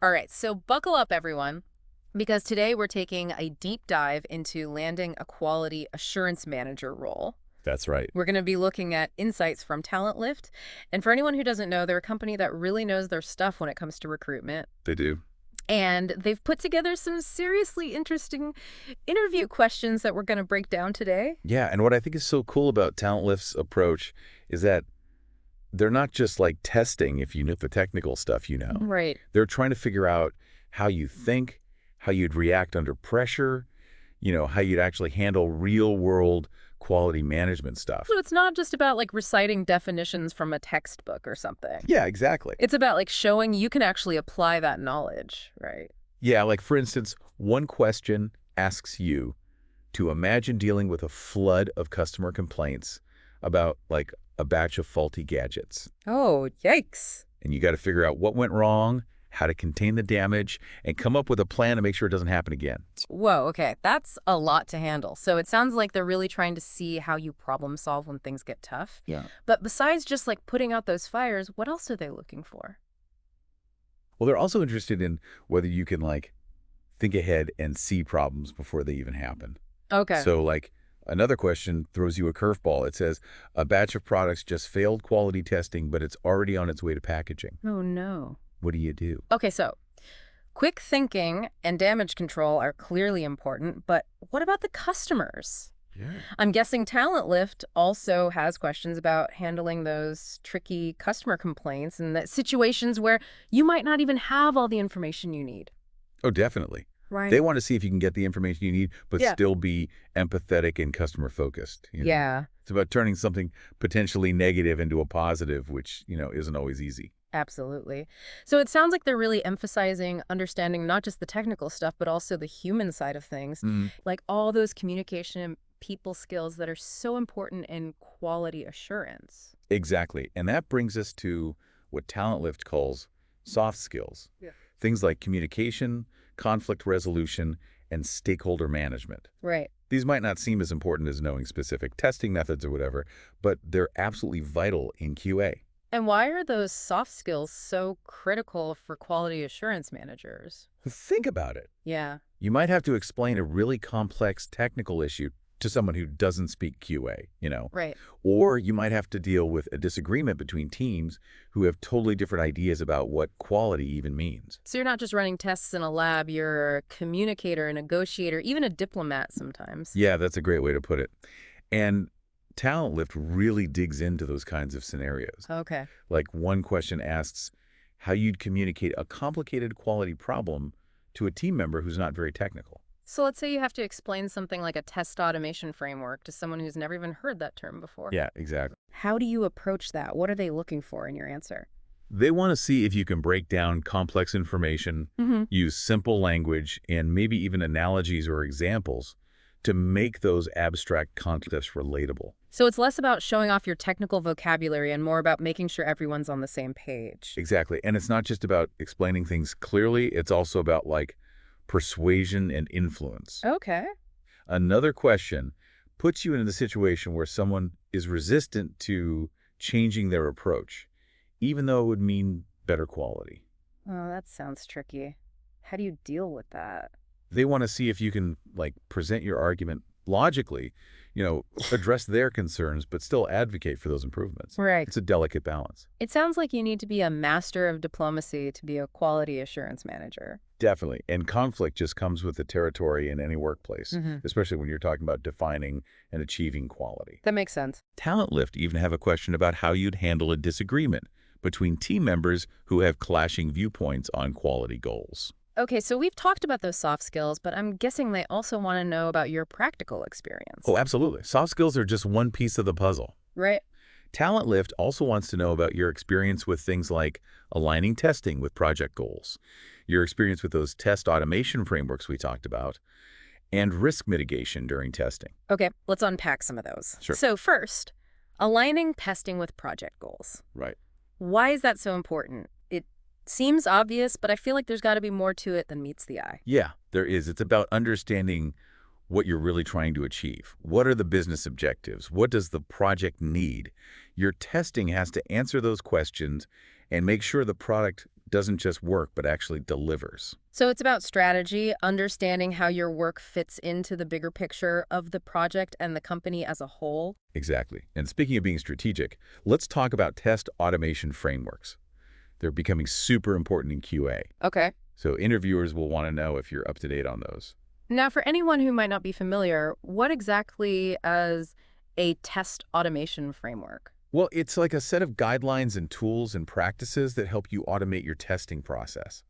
All right, so buckle up, everyone, because today we're taking a deep dive into landing a quality assurance manager role. That's right. We're going to be looking at insights from Talent Lift. And for anyone who doesn't know, they're a company that really knows their stuff when it comes to recruitment. They do. And they've put together some seriously interesting interview questions that we're going to break down today. Yeah, and what I think is so cool about Talent Lift's approach is that they're not just like testing if you know the technical stuff you know. Right. They're trying to figure out how you think, how you'd react under pressure, how you'd actually handle real-world quality management stuff. So it's not just about like reciting definitions from a textbook or something. Yeah, exactly. It's about like showing you can actually apply that knowledge, right? Yeah, like for instance, one question asks you to imagine dealing with a flood of customer complaints about like a batch of faulty gadgets. Oh, yikes. And you got to figure out what went wrong, how to contain the damage, and come up with a plan to make sure it doesn't happen again. Whoa, okay. That's a lot to handle. So it sounds like they're really trying to see how you problem solve when things get tough. Yeah. But besides just like putting out those fires, what else are they looking for? Well, they're also interested in whether you can like think ahead and see problems before they even happen. Okay. So like another question throws you a curveball. It says a batch of products just failed quality testing, but it's already on its way to packaging. Oh, no. What do you do? Okay, so quick thinking and damage control are clearly important, but what about the customers? Yeah. I'm guessing Talent Lift also has questions about handling those tricky customer complaints and the situations where you might not even have all the information you need. Oh, definitely. Right. They want to see if you can get the information you need, but Yeah. still be empathetic and customer focused. Yeah, It's about turning something potentially negative into a positive, which, isn't always easy. absolutely. So it sounds like they're really emphasizing understanding not just the technical stuff, but also the human side of things, Mhm. like all those communication and people skills that are so important in quality assurance. Exactly. And that brings us to what Talent Lift calls soft skills. Yeah. Things like communication, conflict resolution, and stakeholder management. Right. These might not seem as important as knowing specific testing methods or whatever, but they're absolutely vital in QA. And why are those soft skills so critical for quality assurance managers? Think about it. Yeah. You might have to explain a really complex technical issue to someone who doesn't speak QA. Right. Or you might have to deal with a disagreement between teams who have totally different ideas about what quality even means. So you're not just running tests in a lab, you're a communicator, a negotiator, even a diplomat sometimes. Yeah, that's a great way to put it. And Talent Lift really digs into those kinds of scenarios. Okay. Like one question asks how you'd communicate a complicated quality problem to a team member who's not very technical. So let's say you have to explain something like a test automation framework to someone who's never even heard that term before. Yeah, exactly. How do you approach that? What are they looking for in your answer? They want to see if you can break down complex information, Mm-hmm. use simple language, and maybe even analogies or examples to make those abstract concepts relatable. So it's less about showing off your technical vocabulary and more about making sure everyone's on the same page. Exactly. And it's not just about explaining things clearly, it's also about like persuasion and influence. Okay. Another question puts you in the situation where someone is resistant to changing their approach, even though it would mean better quality. Oh, that sounds tricky. How do you deal with that? They want to see if you can like present your argument logically, address their concerns, but still advocate for those improvements. Right. It's a delicate balance. It sounds like you need to be a master of diplomacy to be a quality assurance manager. Definitely. And conflict just comes with the territory in any workplace, Mm-hmm. especially when you're talking about defining and achieving quality. That makes sense. Talent Lift even have a question about how you'd handle a disagreement between team members who have clashing viewpoints on quality goals. Okay, so we've talked about those soft skills, but I'm guessing they also want to know about your practical experience. Oh, absolutely. Soft skills are just one piece of the puzzle. Right. Talent Lift also wants to know about your experience with things like aligning testing with project goals, your experience with those test automation frameworks we talked about, and risk mitigation during testing. Okay, let's unpack some of those. Sure. So first, aligning testing with project goals. Right. Why is that so important? It seems obvious, but I feel like there's got to be more to it than meets the eye. Yeah, there is. It's about understanding what you're really trying to achieve. What are the business objectives? What does the project need? Your testing has to answer those questions and make sure the product doesn't just work, but actually delivers. So it's about strategy, understanding how your work fits into the bigger picture of the project and the company as a whole. Exactly. And speaking of being strategic, let's talk about test automation frameworks. They're becoming super important in QA. Okay. So interviewers will want to know if you're up to date on those. Now, for anyone who might not be familiar, what exactly is a test automation framework? Well, it's like a set of guidelines and tools and practices that help you automate your testing process.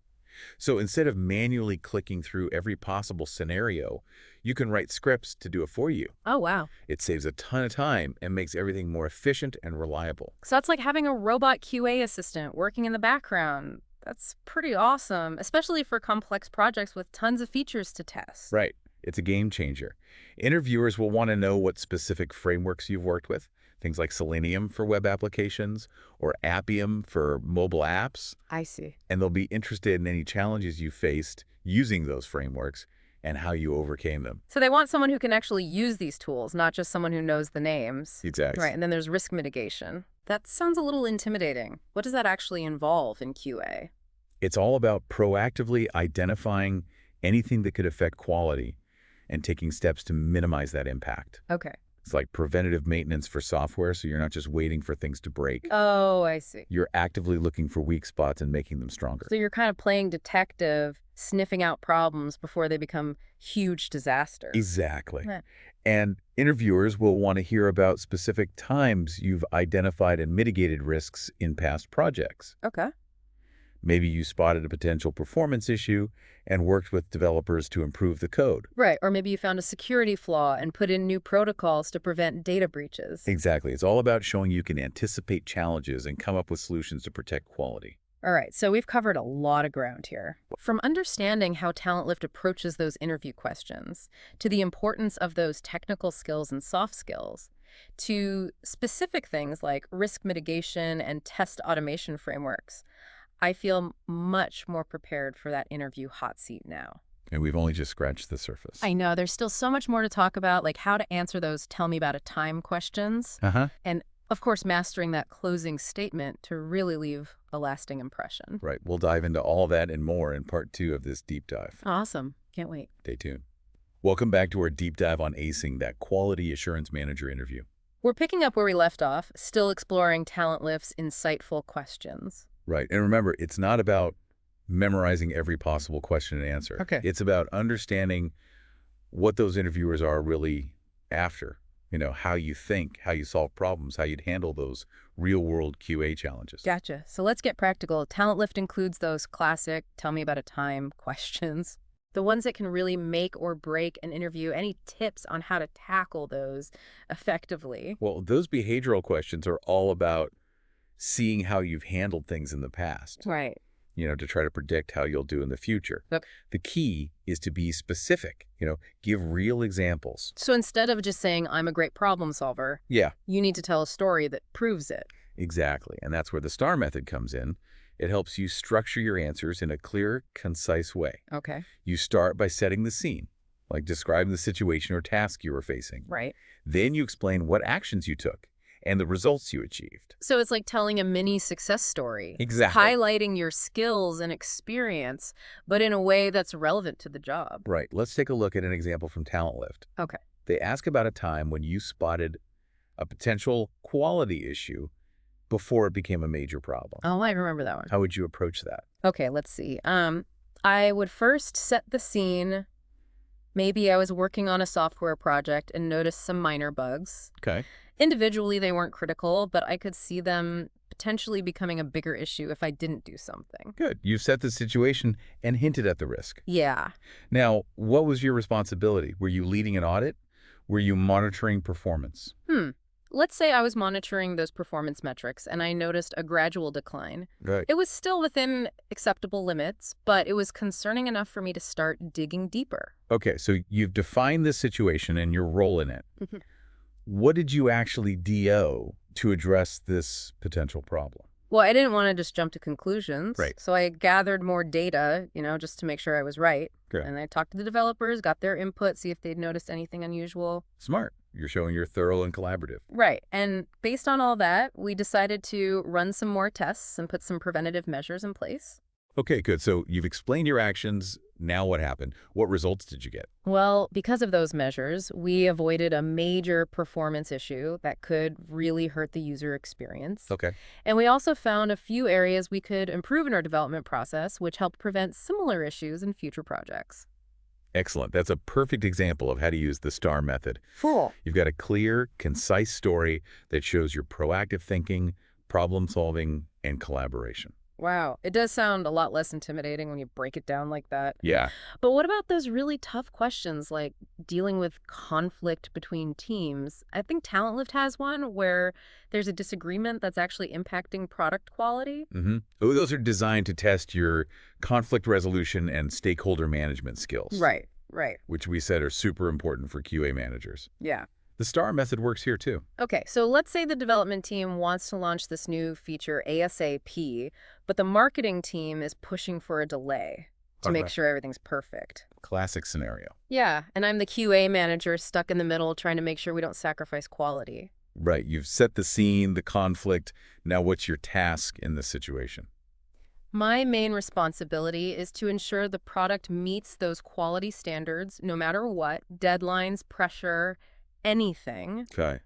So instead of manually clicking through every possible scenario, you can write scripts to do it for you. Oh, wow. It saves a ton of time and makes everything more efficient and reliable. So that's like having a robot QA assistant working in the background. That's pretty awesome, especially for complex projects with tons of features to test. Right. It's a game changer. Interviewers will want to know what specific frameworks you've worked with, things like Selenium for web applications or Appium for mobile apps, I see. and they'll be interested in any challenges you faced using those frameworks and how you overcame them. So they want someone who can actually use these tools, not just someone who knows the names. Exactly. Right, and then there's risk mitigation. That sounds a little intimidating. What does that actually involve in QA? It's all about proactively identifying anything that could affect quality and taking steps to minimize that impact. Okay. It's like preventative maintenance for software, so you're not just waiting for things to break. Oh, I see. You're actively looking for weak spots and making them stronger. So you're kind of playing detective, sniffing out problems before they become huge disasters. Exactly. Yeah. And interviewers will want to hear about specific times you've identified and mitigated risks in past projects. Okay. Maybe you spotted a potential performance issue and worked with developers to improve the code. Right, or maybe you found a security flaw and put in new protocols to prevent data breaches. Exactly. It's all about showing you can anticipate challenges and come up with solutions to protect quality. All right, so we've covered a lot of ground here. From understanding how TalentLift approaches those interview questions, to the importance of those technical skills and soft skills, to specific things like risk mitigation and test automation frameworks, I feel much more prepared for that interview hot seat now. And we've only just scratched the surface. I know there's still so much more to talk about, like how to answer those tell me about a time questions, Uh-huh. and of course, mastering that closing statement to really leave a lasting impression. Right. We'll dive into all that and more in part 2 of this deep dive. Awesome. Can't wait. Stay tuned. Welcome back to our deep dive on acing that quality assurance manager interview. We're picking up where we left off, still exploring TalentLift's insightful questions. Right. And remember, it's not about memorizing every possible question and answer. Okay. It's about understanding what those interviewers are really after. You know, how you think, how you solve problems, how you'd handle those real-world QA challenges. Gotcha. So let's get practical. TalentLift includes those classic tell me about a time questions, the ones that can really make or break an interview. Any tips on how to tackle those effectively? Well, those behavioral questions are all about seeing how you've handled things in the past, Right. you know, to try to predict how you'll do in the future. Yep. The key is to be specific, you know, give real examples. So instead of just saying, I'm a great problem solver, Yeah, you need to tell a story that proves it. exactly. And that's where the STAR method comes in. It helps you structure your answers in a clear, concise way. Okay. You start by setting the scene, like describing the situation or task you were facing. Right. Then you explain what actions you took and the results you achieved. So it's like telling a mini success story. Exactly. Highlighting your skills and experience, but in a way that's relevant to the job. Right. Let's take a look at an example from TalentLift. Okay. They ask about a time when you spotted a potential quality issue before it became a major problem. Oh, I remember that one. How would you approach that? Okay, let's see. I would first set the scene. Maybe I was working on a software project and noticed some minor bugs. Okay. Individually, they weren't critical, but I could see them potentially becoming a bigger issue if I didn't do something. Good. You've set the situation and hinted at the risk. Yeah. Now, what was your responsibility? Were you leading an audit? Were you monitoring performance? Let's say I was monitoring those performance metrics and I noticed a gradual decline. Right. It was still within acceptable limits, but it was concerning enough for me to start digging deeper. Okay, so you've defined this situation and your role in it. Mhm. What did you actually DO to address this potential problem? Well, I didn't want to just jump to conclusions. Right. So I gathered more data, just to make sure I was right. Good. And I talked to the developers, got their input, see if they'd noticed anything unusual. Smart. You're showing you're thorough and collaborative. Right. And based on all that, we decided to run some more tests and put some preventative measures in place. Okay, good. So you've explained your actions. Now what happened? What results did you get? Well, because of those measures, we avoided a major performance issue that could really hurt the user experience. Okay. And we also found a few areas we could improve in our development process, which helped prevent similar issues in future projects. Excellent. That's a perfect example of how to use the STAR method. Cool. You've got a clear, concise story that shows your proactive thinking, problem solving, and collaboration. Wow, it does sound a lot less intimidating when you break it down like that. Yeah. But what about those really tough questions like dealing with conflict between teams? I think Talent Lift has one where there's a disagreement that's actually impacting product quality. Oh, those are designed to test your conflict resolution and stakeholder management skills, Right, right. which we said are super important for QA managers. Yeah. The STAR method works here too. Okay, so let's say the development team wants to launch this new feature ASAP, but the marketing team is pushing for a delay to make Right. sure everything's perfect. Classic scenario. Yeah, and I'm the QA manager stuck in the middle trying to make sure we don't sacrifice quality. Right. You've set the scene, the conflict. Now what's your task in this situation? My main responsibility is to ensure the product meets those quality standards no matter what, deadlines, pressure, anything. Okay.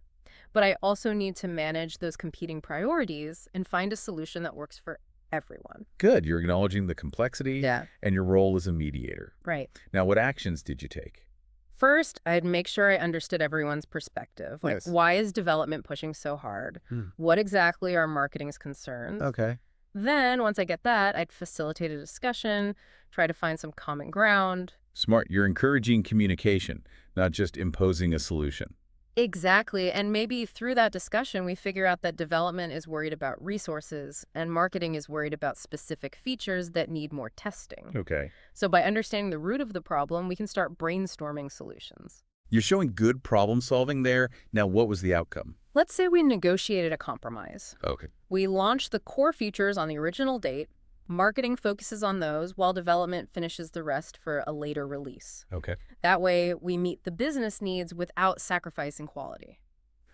But I also need to manage those competing priorities and find a solution that works for everyone. Good. You're acknowledging the complexity Yeah. and your role as a mediator. Right. Now, what actions did you take? First, I'd make sure I understood everyone's perspective. Like, Yes. why is development pushing so hard? Hmm. What exactly are marketing's concerns? Okay. Then, once I get that, I'd facilitate a discussion, try to find some common ground. Smart. You're encouraging communication, not just imposing a solution. Exactly. And maybe through that discussion, we figure out that development is worried about resources and marketing is worried about specific features that need more testing. Okay. So by understanding the root of the problem, we can start brainstorming solutions. You're showing good problem solving there. Now, what was the outcome? Let's say we negotiated a compromise. Okay. We launched the core features on the original date. Marketing focuses on those while development finishes the rest for a later release. Okay. That way, we meet the business needs without sacrificing quality.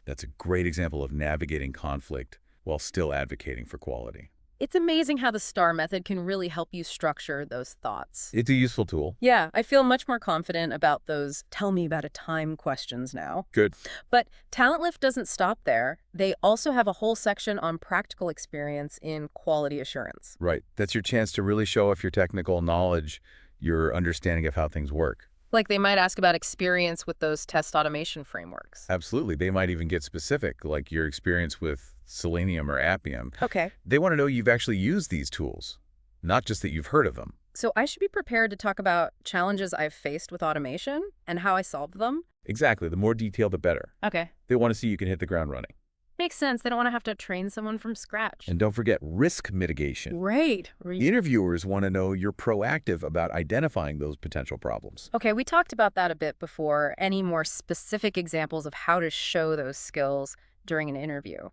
That's a great example of navigating conflict while still advocating for quality. It's amazing how the STAR method can really help you structure those thoughts. It's a useful tool. Yeah, I feel much more confident about those tell me about a time questions now. Good. But Talent Lift doesn't stop there. They also have a whole section on practical experience in quality assurance. Right. That's your chance to really show off your technical knowledge, your understanding of how things work. Like they might ask about experience with those test automation frameworks. Absolutely. They might even get specific, like your experience with Selenium or Appium. Okay. They want to know you've actually used these tools, not just that you've heard of them. So I should be prepared to talk about challenges I've faced with automation and how I solved them. Exactly. The more detail, the better. Okay. They want to see you can hit the ground running. Makes sense. They don't want to have to train someone from scratch. And don't forget risk mitigation. Right. Interviewers want to know you're proactive about identifying those potential problems. Okay, we talked about that a bit before. Any more specific examples of how to show those skills during an interview?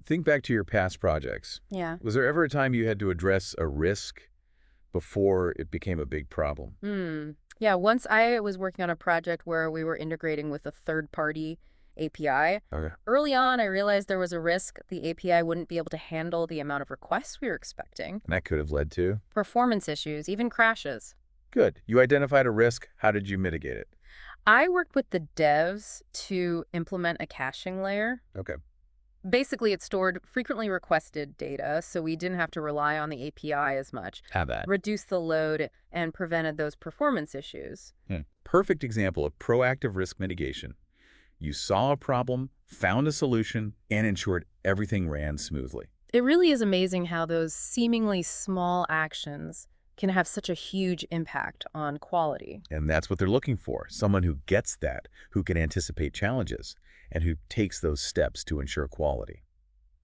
Think back to your past projects. Yeah. Was there ever a time you had to address a risk before it became a big problem? Yeah, once I was working on a project where we were integrating with a third-party API. Okay. Early on, I realized there was a risk the API wouldn't be able to handle the amount of requests we were expecting. And that could have led to? Performance issues, even crashes. Good. You identified a risk. How did you mitigate it? I worked with the devs to implement a caching layer. Okay. Basically, it stored frequently requested data, so we didn't have to rely on the API as much. Have that. Reduced the load and prevented those performance issues. Perfect example of proactive risk mitigation. You saw a problem, found a solution, and ensured everything ran smoothly. It really is amazing how those seemingly small actions can have such a huge impact on quality. And that's what they're looking for, someone who gets that, who can anticipate challenges, and who takes those steps to ensure quality.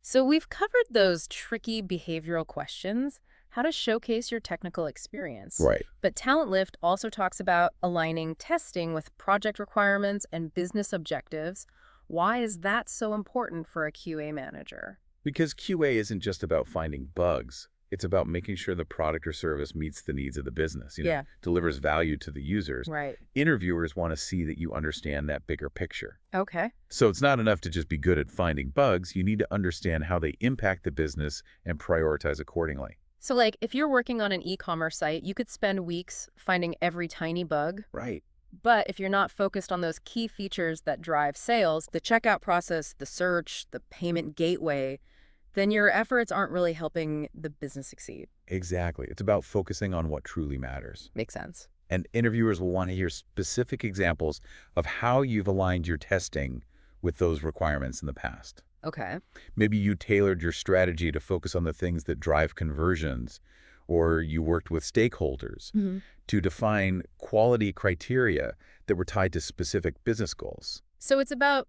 So we've covered those tricky behavioral questions, how to showcase your technical experience. Right. But Talent Lift also talks about aligning testing with project requirements and business objectives. Why is that so important for a QA manager? Because QA isn't just about finding bugs. It's about making sure the product or service meets the needs of the business, Yeah. delivers value to the users. Right. Interviewers want to see that you understand that bigger picture. Okay. So it's not enough to just be good at finding bugs. You need to understand how they impact the business and prioritize accordingly. So like if you're working on an e-commerce site, you could spend weeks finding every tiny bug. Right. But if you're not focused on those key features that drive sales, the checkout process, the search, the payment gateway, then your efforts aren't really helping the business succeed. Exactly. It's about focusing on what truly matters. Makes sense. And interviewers will want to hear specific examples of how you've aligned your testing with those requirements in the past. Okay. Maybe you tailored your strategy to focus on the things that drive conversions, or you worked with stakeholders to define quality criteria that were tied to specific business goals. So it's about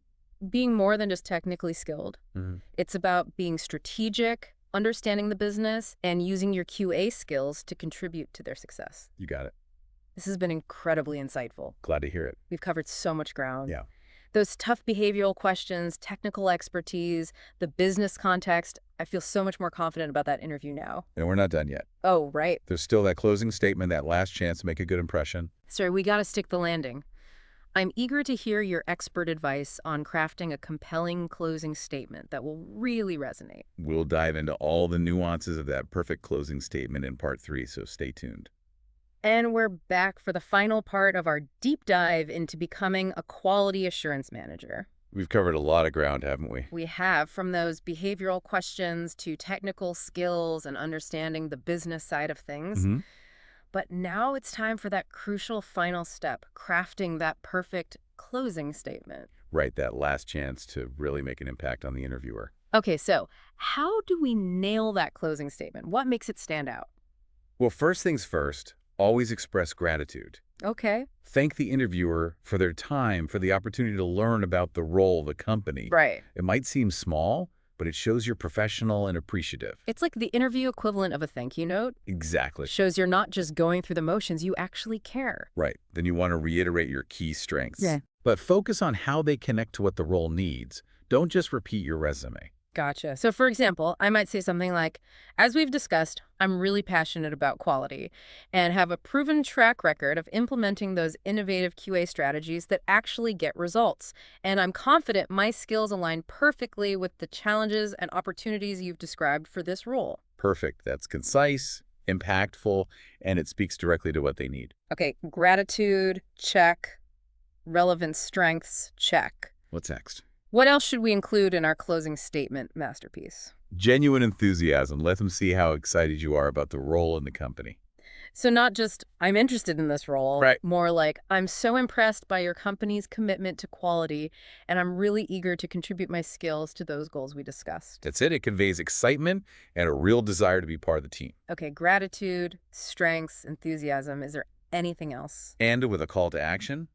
being more than just technically skilled. Mhm. It's about being strategic, understanding the business, and using your QA skills to contribute to their success. You got it. This has been incredibly insightful. Glad to hear it. We've covered so much ground. Yeah. Those tough behavioral questions, technical expertise, the business context, I feel so much more confident about that interview now. And we're not done yet. Oh, right. There's still that closing statement, that last chance to make a good impression. Sorry, we got to stick the landing. I'm eager to hear your expert advice on crafting a compelling closing statement that will really resonate. We'll dive into all the nuances of that perfect closing statement in part 3, so stay tuned. And we're back for the final part of our deep dive into becoming a quality assurance manager. We've covered a lot of ground, haven't we? We have, from those behavioral questions to technical skills and understanding the business side of things. But now it's time for that crucial final step, crafting that perfect closing statement. Right, that last chance to really make an impact on the interviewer. Okay, so how do we nail that closing statement? What makes it stand out? Well, first things first, always express gratitude. Okay. Thank the interviewer for their time, for the opportunity to learn about the role of the company. Right. It might seem small, but it shows you're professional and appreciative. It's like the interview equivalent of a thank you note. Exactly. Shows you're not just going through the motions, you actually care. Right. Then you want to reiterate your key strengths. Yeah. But focus on how they connect to what the role needs. Don't just repeat your resume. Gotcha. So for example, I might say something like, as we've discussed, I'm really passionate about quality and have a proven track record of implementing those innovative QA strategies that actually get results. And I'm confident my skills align perfectly with the challenges and opportunities you've described for this role. Perfect. That's concise, impactful, and it speaks directly to what they need. Okay, gratitude, check. Relevant strengths, check. What's next? What else should we include in our closing statement masterpiece? Genuine enthusiasm. Let them see how excited you are about the role in the company. So not just, I'm interested in this role, Right. more like, I'm so impressed by your company's commitment to quality, and I'm really eager to contribute my skills to those goals we discussed. That's it. It conveys excitement and a real desire to be part of the team. Okay, gratitude, strengths, enthusiasm. Is there anything else? And with a call to action,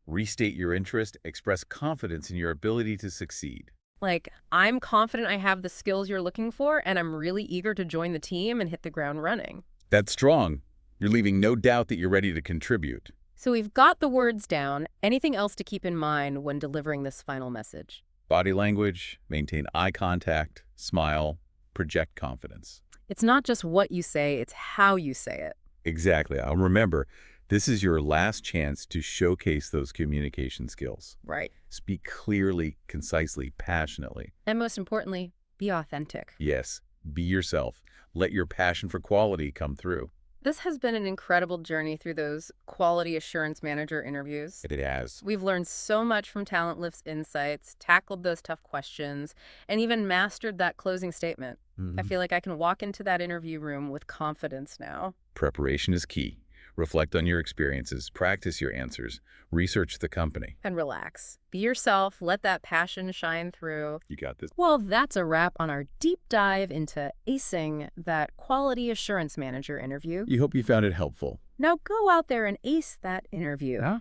restate your interest, express confidence in your ability to succeed. Like, I'm confident I have the skills you're looking for, and I'm really eager to join the team and hit the ground running. That's strong. You're leaving no doubt that you're ready to contribute. So we've got the words down. Anything else to keep in mind when delivering this final message? Body language, maintain eye contact, smile, project confidence. It's not just what you say, it's how you say it. Exactly. I'll remember, this is your last chance to showcase those communication skills. Right. Speak clearly, concisely, passionately. And most importantly, be authentic. Yes, be yourself. Let your passion for quality come through. This has been an incredible journey through those quality assurance manager interviews. It has. We've learned so much from Talent Lift's insights, tackled those tough questions, and even mastered that closing statement. I feel like I can walk into that interview room with confidence now. Preparation is key. Reflect on your experiences, practice your answers, research the company. And relax. Be yourself. Let that passion shine through. You got this. Well, that's a wrap on our deep dive into acing that quality assurance manager interview. You hope you found it helpful. Now go out there and ace that interview. Huh?